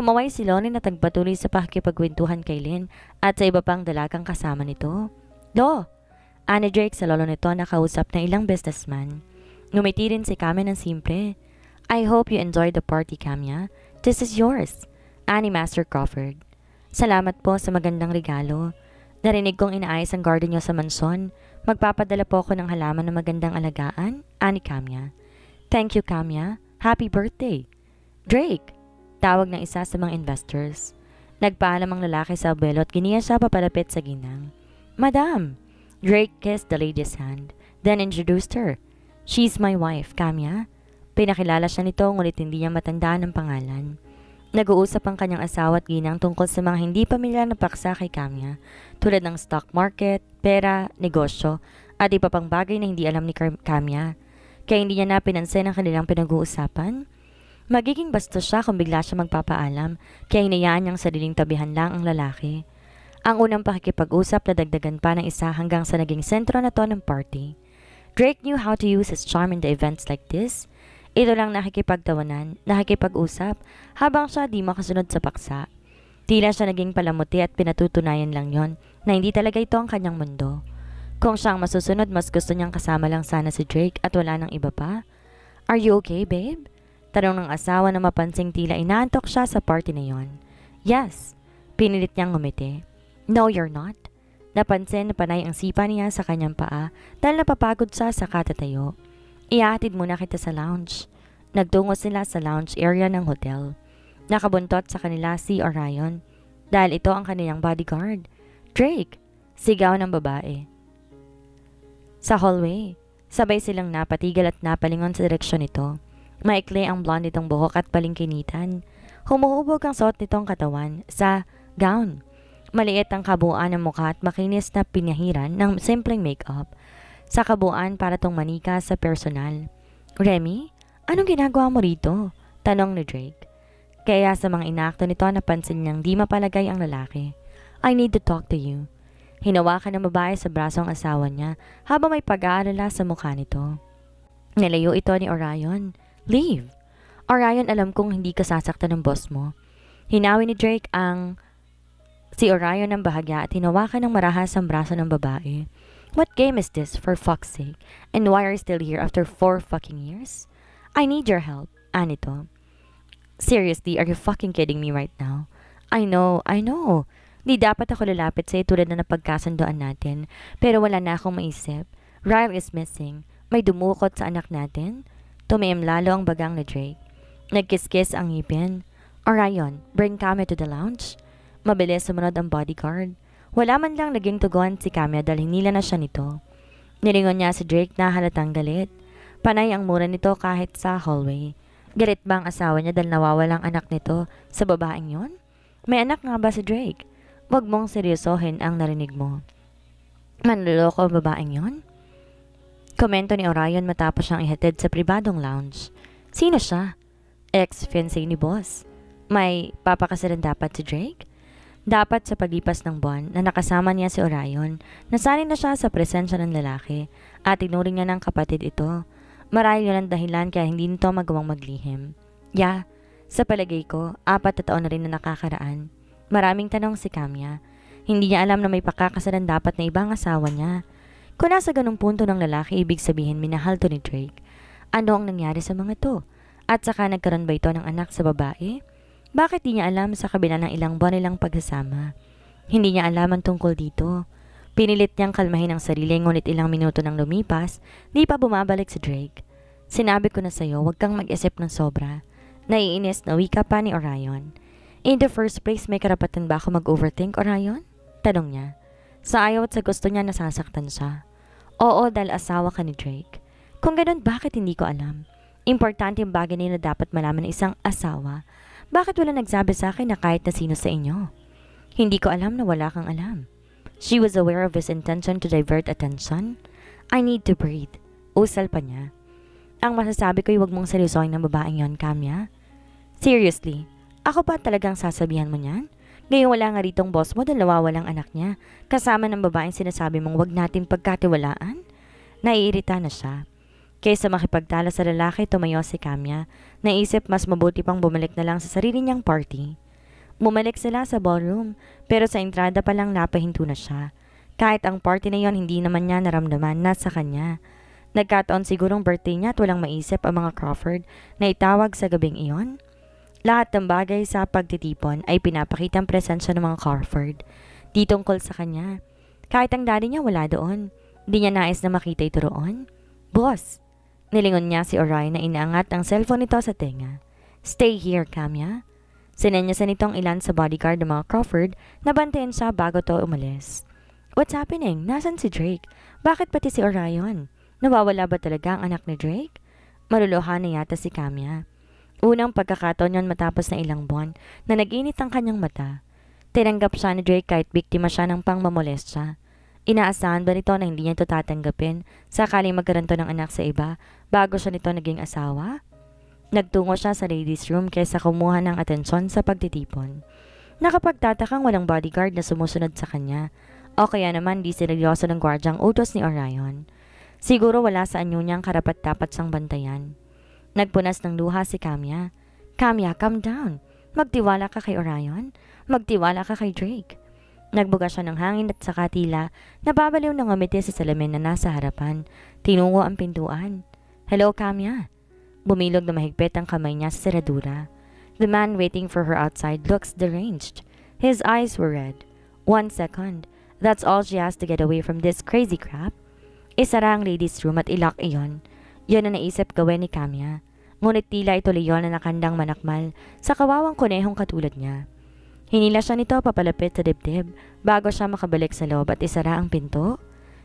Sumaway si Lonin at nagpatuloy sa pakikipagkwentuhan kay Lynn at sa iba pang dalagang kasama nito. Lo! Ani Drake sa lolo nito na kausap ng ilang businessman. Ngumiti rin si Camia ng simple. I hope you enjoyed the party, Camia. This is yours. Ani Master Crawford. Salamat po sa magandang regalo. Narinig kong inaayos ang garden niyo sa mansyon. Magpapadala po ako ng halaman na magandang alagaan. Ani Camia. Thank you, Camia. Happy birthday. Drake! Tawag ng isa sa mga investors. Nagpaalam ang lalaki sa abuelo at giniya siya papalapit sa ginang. Madam! Drake kissed the lady's hand, then introduced her. She's my wife, Camia. Pinakilala siya nito ngunit hindi niya matandaan ang pangalan. Nag-uusap ang kanyang asawa at ginang tungkol sa mga hindi pamilyar na paksa kay Camia, tulad ng stock market, pera, negosyo, at iba pang bagay na hindi alam ni Camia. Kaya hindi niya na pinansin ang kanilang pinag-uusapan. Magiging bastos siya kung bigla siya magpapaalam, kaya hinayaan niyang sariling tabihan lang ang lalaki. Ang unang pakikipag-usap na dagdagan pa ng isa hanggang sa naging sentro na to ng party. Drake knew how to use his charm in the events like this. Ito lang nakikipagtawanan, nakikipag-usap, habang siya di makasunod sa paksa. Tila siya naging palamuti at pinatutunayan lang yon na hindi talaga ito ang kanyang mundo. Kung siyang masusunod, mas gusto niyang kasama lang sana si Drake at wala nang iba pa. Are you okay, babe? Tanong ng asawa na mapansing tila inaantok siya sa party na yon. Yes. Pinilit niyang ngumiti. No, you're not. Napansin na panay ang sipa niya sa kanyang paa dahil napapagod siya sa katatayo. Ihahatid muna kita sa lounge. Nagtungo sila sa lounge area ng hotel. Nakabuntot sa kanila si Orion dahil ito ang kanilang bodyguard. Drake! Sigaw ng babae. Sa hallway, sabay silang napatigil at napalingon sa direksyon nito. Maikli ang blonde nitong buhok at palingkinitan. Humuhubog ang suot nitong katawan sa gown. Maliit ang kabuuan ng mukha at makinis na pinahiran ng simpleng make-up. Sa kabuuan para tong manika sa personal. Remy, anong ginagawa mo rito? Tanong ni Drake. Kaya sa mga inakto nito napansin niyang di mapalagay ang lalaki. I need to talk to you. Hinawakan ng babae sa braso ang asawa niya habang may pag-aalala sa mukha nito. Nilayo ito ni Orion. Leave. Orion, alam kong hindi ka sasaktan ng boss mo. Hinawi ni Drake si Orion ng bahagya at hinawakan ng marahas ang braso ng babae. What game is this, for fuck's sake? And why are you still here after 4 fucking years? I need your help. Anito. Seriously, are you fucking kidding me right now? I know. Di dapat ako lalapit sa'yo tulad na napagkasundoan natin. Pero wala na akong maisip. Ryle is missing. May dumukot sa anak natin. Tumiim lalo ang bagang ni Drake. Nagkiskis ang ngipin. Orion, bring Camia to the lounge. Mabilis sumunod ang bodyguard. Wala man lang naging tugon si Camia dahil hinila na siya nito. Nilingon niya si Drake na halatang galit. Panay ang mura nito kahit sa hallway. Galit ba ang asawa niya dahil nawawalang anak nito sa babaeng yon? May anak nga ba si Drake? Huwag mong seryosohin ang narinig mo. Manloloko ang babaeng yon? Komento ni Orion matapos siyang ihatid sa pribadong lounge. Sino siya? Ex-fiancé ni boss. May papakasalan dapat si Drake? Dapat sa paglipas ng buwan na nakasama niya si Orion, nasanay na siya sa presensya ng lalaki at tinuring niya ng kapatid ito. Marahil yun ang dahilan kaya hindi nito magawang maglihim. Sa palagay ko, 4 na taon na rin na nakakaraan. Maraming tanong si Camia. Hindi niya alam na may pakakasalan dapat na ibang asawa niya. Kung nasa ganung punto ng lalaki, ibig sabihin minahal to ni Drake. Ano ang nangyari sa mga to? At saka nagkaroon ba ito ng anak sa babae? Bakit di niya alam sa kabila ng ilang buwan nilang pagsasama? Hindi niya alam ang tungkol dito. Pinilit niyang kalmahin ang sarili ngunit ilang minuto nang lumipas, di pa bumabalik si Drake. Sinabi ko na sa'yo, huwag kang mag-isip ng sobra. Naiinis na wika pa ni Orion. In the first place, may karapatan ba ako mag-overthink, Orion? Tanong niya. Sa ayaw at sa gusto niya nasasaktan siya. Oo, dahil asawa ka ni Drake. Kung ganun, bakit hindi ko alam? Importante yung bagay na dapat malaman ng isang asawa. Bakit wala nagsabi sa akin na kahit na sino sa inyo? Hindi ko alam na wala kang alam. She was aware of his intention to divert attention. I need to breathe. Usal pa niya. Ang masasabi ko'y huwag mong seryosohin ng babaeng yon, Camia. Seriously, ako ba talagang sasabihan mo niyan? Ngayon wala nga ritong boss mo dahil nawawalang anak niya. Kasama ng babaeng sinasabi mong huwag nating pagkatiwalaan? Naiirita na siya. Kaysa makipagtalo sa lalaki, tumayo si Camia. Naisip mas mabuti pang bumalik na lang sa sarili niyang party. Bumalik sila sa ballroom, pero sa entrada pa lang napahinto na siya. Kahit ang party na yon hindi naman niya naramdaman na sa kanya. Nagkataon sigurong birthday niya at walang maisip ang mga Crawford na itawag sa gabing iyon. Lahat ng bagay sa pagtitipon ay pinapakitang presensya ng mga Crawford. Di tungkol sa kanya. Kahit ang daddy niya wala doon. Di niya nais na makita ito roon. Boss! Nilingon niya si Orion na inaangat ang cellphone nito sa tenga. Stay here, Kamya. Sinenyasan nitong ilan sa bodyguard ng mga Crawford na bantayan siya bago to umalis. What's happening? Nasaan si Drake? Bakit pati si Orion? Nawawala ba talaga ang anak ni Drake? Maluluha na yata si Kamya. Unang pagkakataon yon matapos na ilang buwan na nag-init ang kanyang mata. Tinanggap siya ni Drake kahit biktima siya ng pangmamolestya. Inaasahan ba nito na hindi niya ito tatanggapin sakaling magkaroon to ng anak sa iba bago siya nito naging asawa? Nagtungo siya sa ladies' room kaysa kumuha ng atensyon sa pagtitipon. Nakapagtatakang walang bodyguard na sumusunod sa kanya o kaya naman di seryoso ng gwardyang utos ni Orion. Siguro wala sa anyo niyang karapat-dapat siyang bantayan. Nagpunas ng luha si Kamya. Kamya, calm down. Magtiwala ka kay Orion. Magtiwala ka kay Drake. Nagbuga siya ng hangin at saka tila nababaliw ng ngumiti sa salamin na nasa harapan. Tinungo ang pintuan. Hello, Kamya. Bumilog na mahigpit ang kamay niya sa seradura. The man waiting for her outside looks deranged. His eyes were red. 1 second. That's all she has to get away from this crazy crap. Isara ang ladies' room at ilock iyon. Yun ang naisip gawin ni Kamya. Ngunit tila ito leon na nakandang manakmal sa kawawang kunehong katulad niya. Hinila siya nito papalapit sa dibdib bago siya makabalik sa loob at isara ang pinto.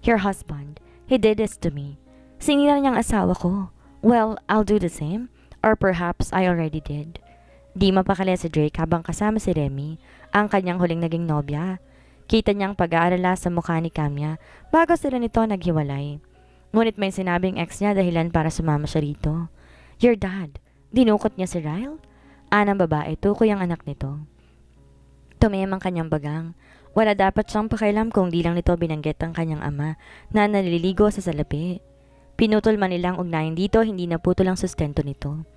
Your husband, he did this to me. Sinira niyang asawa ko. Well, I'll do the same. Or perhaps I already did. Di mapakali si Drake habang kasama si Remy, ang kanyang huling naging nobya. Kita niyang pag-aalala sa mukha ni Kamya bago sila nito naghiwalay. Ngunit may sinabing ex niya dahilan para sumama siya rito. Your dad, dinukot niya si Ryle? Anang babae, tukoy ang anak nito. Tumiyam ang kanyang bagang. Wala dapat siyang pakialam kung di lang nito binanggit ang kanyang ama na naliligo sa salapi. Pinutol man nilang ugnayan dito, hindi naputol ang sustento nito.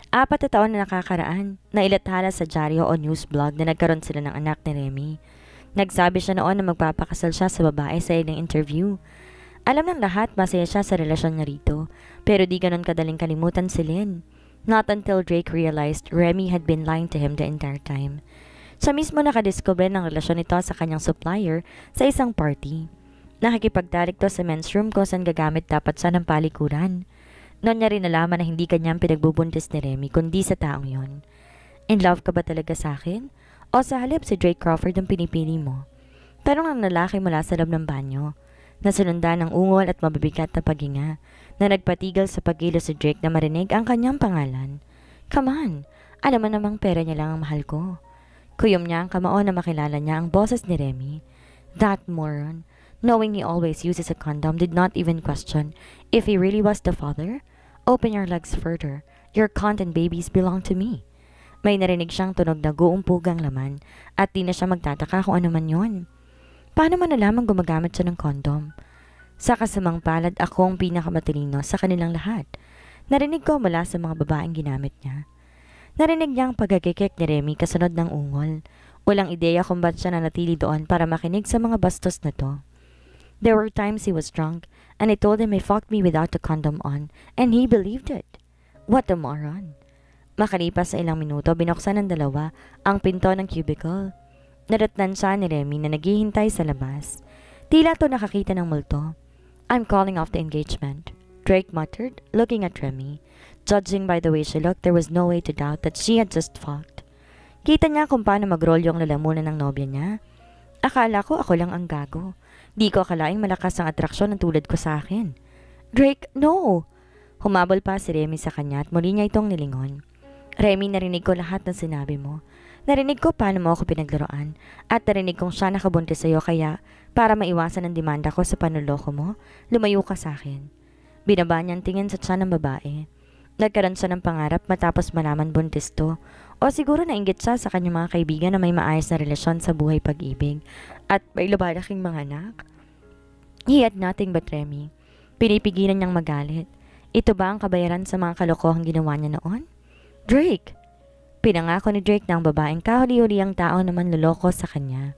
4 na taon na nakakaraan, nailathala sa dyaryo o news blog na nagkaroon sila ng anak ni Remy. Nagsabi siya noon na magpapakasal siya sa babae sa ilang interview. Alam ng lahat masaya siya sa relasyon niya rito, pero di ganon kadaling kalimutan si Lynn. Not until Drake realized Remy had been lying to him the entire time. Siya mismo nakadiscover ng relasyon nito sa kanyang supplier sa isang party. Nakikipagtalik to sa men's room kung saan gagamit dapat siya ng palikuran. Noon niya rin nalaman na hindi kanyang pinagbubuntis ni Remy kundi sa taong yon. In love ka ba talaga sa akin? O sa halip si Drake Crawford ang pinipili mo? Tanong ng lalaki mula sa loob ng banyo. Nasunundan ng ungol at mabibigat na paghinga na nagpatigil sa pagkilo si Drake na marinig ang kanyang pangalan. Come on, alam mo namang pera niya lang ang mahal ko. Kuyom niya ang kamao na makilala niya ang boses ni Remy. That moron, knowing he always uses a condom, did not even question if he really was the father. Open your legs further. Your content babies belong to me. May narinig siyang tunog na guumpugang laman at di na siya magtataka kung ano man yun. Paano man nalaman gumagamit siya ng condom? Sa kasamang palad, ako ang pinakamatalino sa kanilang lahat. Narinig ko mula sa mga babaeng ginamit niya. Narinig niya ang pagkakikik ni Remy kasunod ng ungol. Walang ideya kung ba't siya nanatili doon para makinig sa mga bastos na to. There were times he was drunk and I told him he fucked me without the condom on and he believed it. What a moron. Makalipas sa ilang minuto, binuksan ng dalawa ang pinto ng cubicle. Nadatnan siya ni Remy na naghihintay sa labas. Tila to nakakita ng multo. I'm calling off the engagement, Drake muttered, looking at Remy. Judging by the way she looked, there was no way to doubt that she had just fucked. Kita niya kung paano mag-roll yung lalamunan ng nobya niya. Akala ko ako lang ang gago. Di ko akalaing malakas ang atraksyon ng tulad ko sa akin. Drake, no! Humabol pa si Remy sa kanya at muli niya itong nilingon. Remy, narinig ko lahat ng sinabi mo. Narinig ko paano mo ako pinaglaruan at narinig kong siya nakabuntis sa'yo kaya para maiwasan ang demanda ko sa panuloko mo, lumayo ka sa akin. Binaba niyang tingin sa tiyan ng babae. Nagkaroon siya ng pangarap matapos malaman buntis to o siguro nainggit siya sa kanyang mga kaibigan na may maayos na relasyon sa buhay pag-ibig at may lumalaking mga anak. He had nothing but Remy. Pinipigilan niyang magalit. Ito ba ang kabayaran sa mga kalokohang ginawa niya noon? Drake! Pinangako ni Drake na ang babaeng kahuli-huli ang tao na manloloko sa kanya.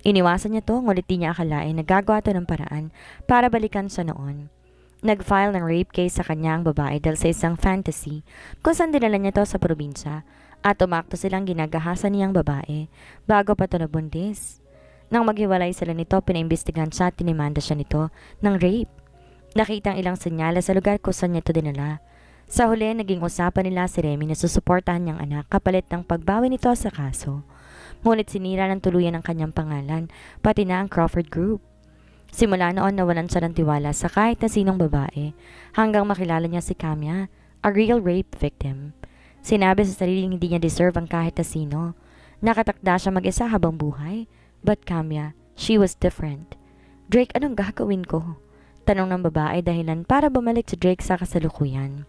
Iniwasan niya to, ngunit di niya akalain na gagawa to ng paraan para balikan siya noon. Nag-file ng rape case sa kanya ang babae dahil sa isang fantasy kung saan dinala niya to sa probinsya at umakto silang ginagahasan niyang babae bago pa to nabuntis. Nang maghiwalay sila nito, pinaimbestigahan siya at tinimanda siya nito ng rape. Nakita ang ilang senyales sa lugar kung saan niya ito dinala. Sa huli, naging usapan nila si Remy na susuportahan niyang anak kapalit ng pagbawi nito sa kaso. Ngunit sinira ng tuluyan ang kanyang pangalan, pati na ang Crawford Group. Simula noon nawalan siya ng tiwala sa kahit na sinong babae hanggang makilala niya si Kamya, a real rape victim. Sinabi sa sariling hindi niya deserve ang kahit na sino. Nakatakda siya mag-isa habang buhay. But Kamya, she was different. Drake, anong gagawin ko? Tanong ng babae dahilan para bumalik si Drake sa kasalukuyan.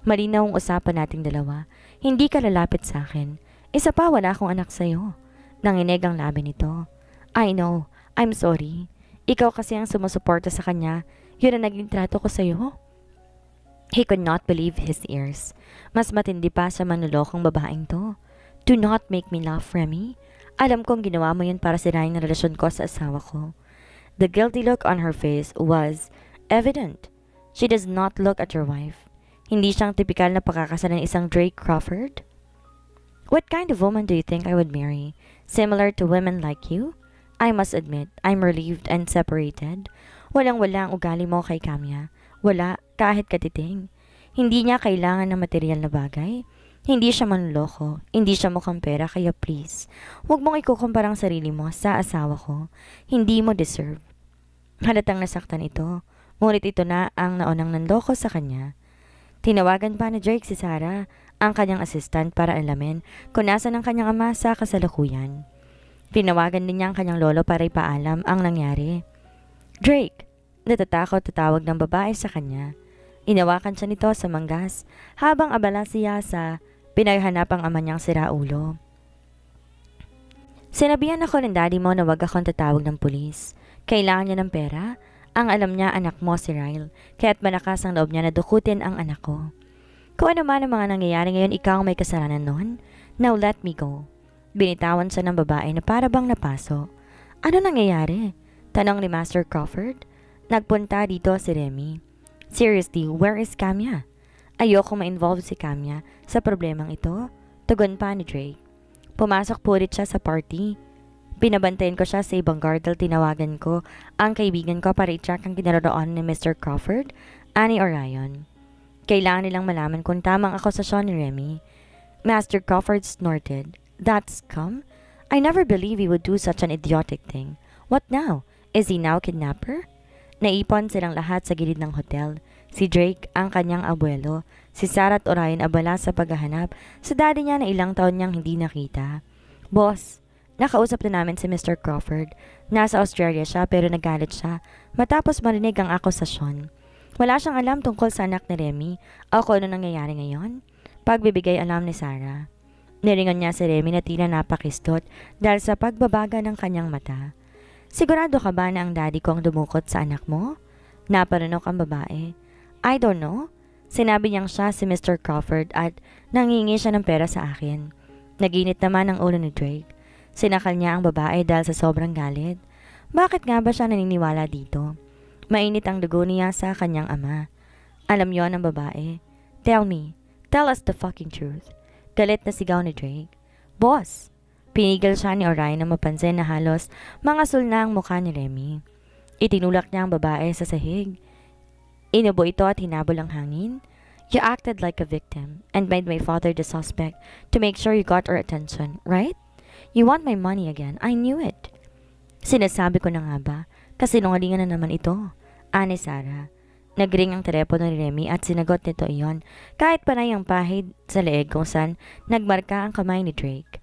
Malinaw ang usapan nating dalawa. Hindi ka lalapit sa akin. Isa pa, wala akong anak sa'yo. Nanginig ang labi nito. I know. I'm sorry. Ikaw kasi ang sumusuporta sa kanya. Yun ang naging trato ko sa'yo. He could not believe his ears. Mas matindi pa sa manlolokong babaeng to. Do not make me laugh, Remy. Alam kong ginawa mo yun para sirain ang relasyon ko sa asawa ko. The guilty look on her face was evident. She does not look at your wife. Hindi siyang tipikal na pakakasal ng isang Drake Crawford. What kind of woman do you think I would marry? Similar to women like you? I must admit, I'm relieved and separated. Walang-wala ang ugali mo kay Kamya. Wala, kahit katiting. Hindi niya kailangan ng material na bagay. Hindi siya manloloko. Hindi siya mukhang pera, kaya please, huwag mong ikukumpara ang sarili mo sa asawa ko. Hindi mo deserve. Halatang nasaktan ito, ngunit ito na ang naunang nanloko sa kanya. Tinawagan pa ni Drake si Sarah, ang kanyang assistant, para alamin kung nasan ang kanyang ama sa kasalukuyan. Tinawagan din niya ang kanyang lolo para ipaalam ang nangyari. Drake! Natatakot tatawag ng babae sa kanya. Inawakan siya nito sa manggas habang abala siya sa pinaghanap ang ama niyang siraulo. Sinabihan ako ng daddy mo na wag akong tatawag ng pulis. Kailangan niya ng pera. Ang alam niya anak mo si Ryle, kaya't malakas ang loob niya na dukutin ang anak ko. Kung ano man ang mga nangyayari ngayon, ikaw ang may kasalanan noon. Now let me go. Binitawan siya ng babae na para bang napaso. Ano nangyayari? Tanong ni Master Crawford. Nagpunta dito si Remy. Seriously, where is Kamya? Ayoko ma-involve si Kamya sa problemang ito. Tugon pa ni Drake. Pumasok po ulit siya sa party. Binabantayan ko siya sa ibang guardel. Tinawagan ko ang kaibigan ko para i-check ang kinaroroonan ni Mr. Crawford, Annie Orion. Kailangan nilang malaman kung tamang akusasyon ni Remy. Master Crawford snorted. That scum? I never believe he would do such an idiotic thing. What now? Is he now kidnapper? Naipon silang lahat sa gilid ng hotel. Si Drake, ang kanyang abuelo, si Sarah at Orion abala sa paghahanap sa daddy niya na ilang taon niyang hindi nakita. Boss, nakausap na namin si Mr. Crawford. Nasa Australia siya pero nagalit siya matapos marinig ang akusasyon. Wala siyang alam tungkol sa anak ni Remy o kung ano nangyayari ngayon. Pagbibigay alam ni Sarah. Niringon niya si Remy na tila napakistot dahil sa pagbabaga ng kanyang mata. Sigurado ka ba na ang daddy ko ang dumukot sa anak mo? Napanunok ang babae. I don't know. Sinabi niyang siya si Mr. Crawford at nangingi siya ng pera sa akin. Naginit naman ang ulo ni Drake. Sinakal niya ang babae dahil sa sobrang galit. Bakit nga ba siya naniniwala dito? Mainit ang dugo niya sa kanyang ama. Alam yon ang babae. Tell me. Tell us the fucking truth. Galit na sigaw ni Drake. Boss! Pinigil siya ni Orion na mapansin na halos mangasul na ang mukha ni Remy. Itinulak niya ang babae sa sahig. Inubo ito at hinabol ang hangin. You acted like a victim and made my father the suspect to make sure you got our attention, right? You want my money again. I knew it. Sinasabi ko na nga ba, kasi nungalingan na naman ito. Ani Sarah. Nagring ang telepono ni Remy at sinagot nito iyon kahit panay ang pahid sa leeg kung saan nagmarka ang kamay ni Drake.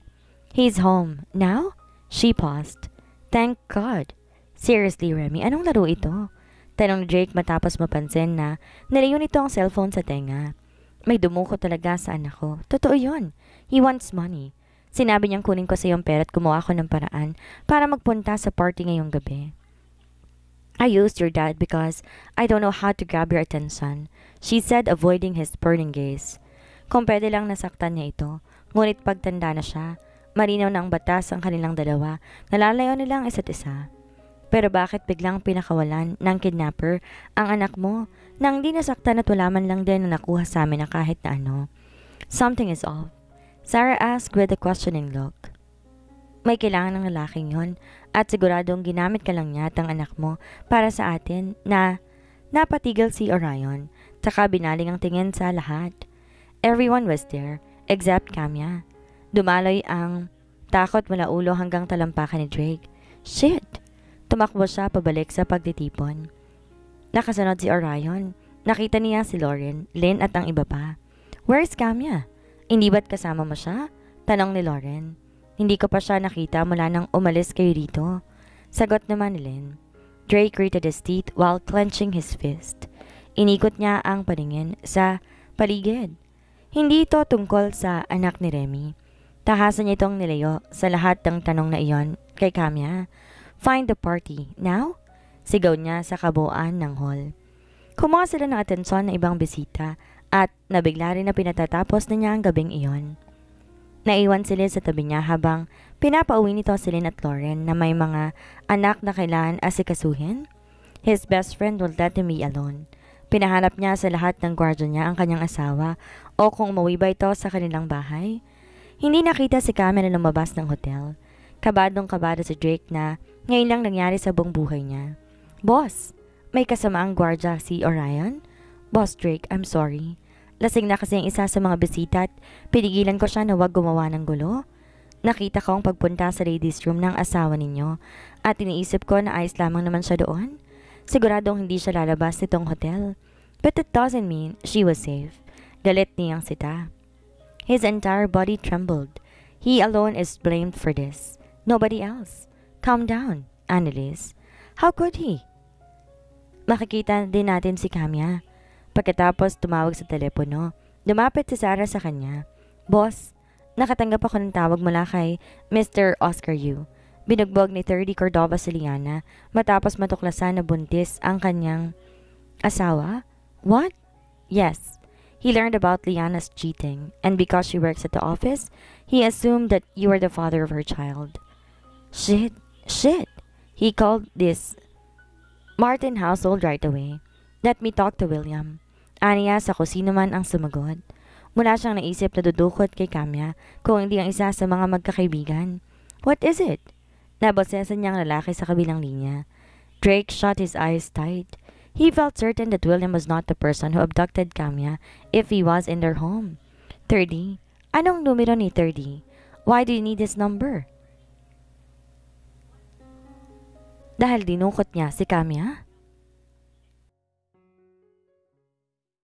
He's home. Now? She paused. Thank God. Seriously, Remy, anong laro ito? Tanong ni Drake matapos mapansin na nalayo nito ang cellphone sa tenga. May dumuko talaga sa anak ko. Totoo yun. He wants money. Sinabi niyang kunin ko sa iyong pera at gumawa ko ng paraan para magpunta sa party ngayong gabi. I used your dad because I don't know how to grab your attention, she said, avoiding his burning gaze. Kung pwede lang nasaktan niya ito, Ngunit pagtanda na siya, malinaw na ang batas ang kanilang dalawa, nalalayo nila ang isa't isa. Pero bakit biglang pinakawalan ng kidnapper ang anak mo nang di nasaktan at wala man lang din na nakuha sa amin na kahit na ano? Something is off. Sarah asked with a questioning look. May kailangan ng lalaking yon at siguradong ginamit ka lang niya at ang anak mo para sa atin na napatigil si Orion, tsaka binaling ang tingin sa lahat. Everyone was there, except Kamya. Dumaloy ang takot mula ulo hanggang talampakan ni Drake. Shit! Tumakbo siya pabalik sa pagtitipon. Nakasunod si Orion. Nakita niya si Lauren, Lynn at ang iba pa. Where's Kamya? Hindi ba't kasama mo siya? Tanong ni Lauren. Hindi ko pa siya nakita mula nang umalis kayo dito. Sagot naman ni Lynn. Drake gritted his teeth while clenching his fist. Inikot niya ang paningin sa paligid. Hindi ito tungkol sa anak ni Remy. Tahasan niya itong nilayo sa lahat ng tanong na iyon kay Kamya. Find the party, now? Sigaw niya sa kabuuan ng hall. Kumuha sila ng atensyon ng ibang bisita at nabigla rin na pinatatapos na niya ang gabing iyon. Naiwan sila sa tabi niya habang pinapauwi nito si Lynn at Lauren na may mga anak na kailangan asikasuhin. His best friend will let him be alone. Pinahanap niya sa lahat ng gwardiya niya ang kanyang asawa o kung umuwi ba ito sa kanilang bahay. Hindi nakita si Kamya na lumabas ng hotel. Kabadong-kabado si Drake na ngayon lang nangyari sa buong buhay niya. Boss, may kasamaang gwardiya si Orion? Boss Drake, I'm sorry. Lasing na kasi ang isa sa mga bisita at pinigilan ko siya na huwag gumawa ng gulo. Nakita ko ang pagpunta sa ladies room ng asawa ninyo at iniisip ko na ayos lamang naman siya doon. Siguradong hindi siya lalabas nitong hotel. But that doesn't mean she was safe. Galit niyang sita. His entire body trembled. He alone is blamed for this. Nobody else. Calm down, Annalise. How could he? Makikita din natin si Kamya. Pagkatapos tumawag sa telepono, lumapit si Sarah sa kanya. Boss, nakatanggap ako ng tawag mula kay Mr. Oscar Yu. Binugbog ni 30 Cordova si Liana matapos matuklasan na buntis ang kanyang asawa. What? Yes. He learned about Liana's cheating, and because she works at the office, he assumed that you are the father of her child. Shit. He called this Martin household right away. Let me talk to William. Aniya sa kung sino man ang sumagot. Mula siyang naisip na dudukot kay Kamya kung hindi ang isa sa mga magkakaibigan. What is it? Nabosesan niya ang lalaki sa kabilang linya. Drake shut his eyes tight. He felt certain that William was not the person who abducted Kamya if he was in their home. 30? Anong numero ni 30? Why do you need his number? Dahil dinukot niya si Kamya?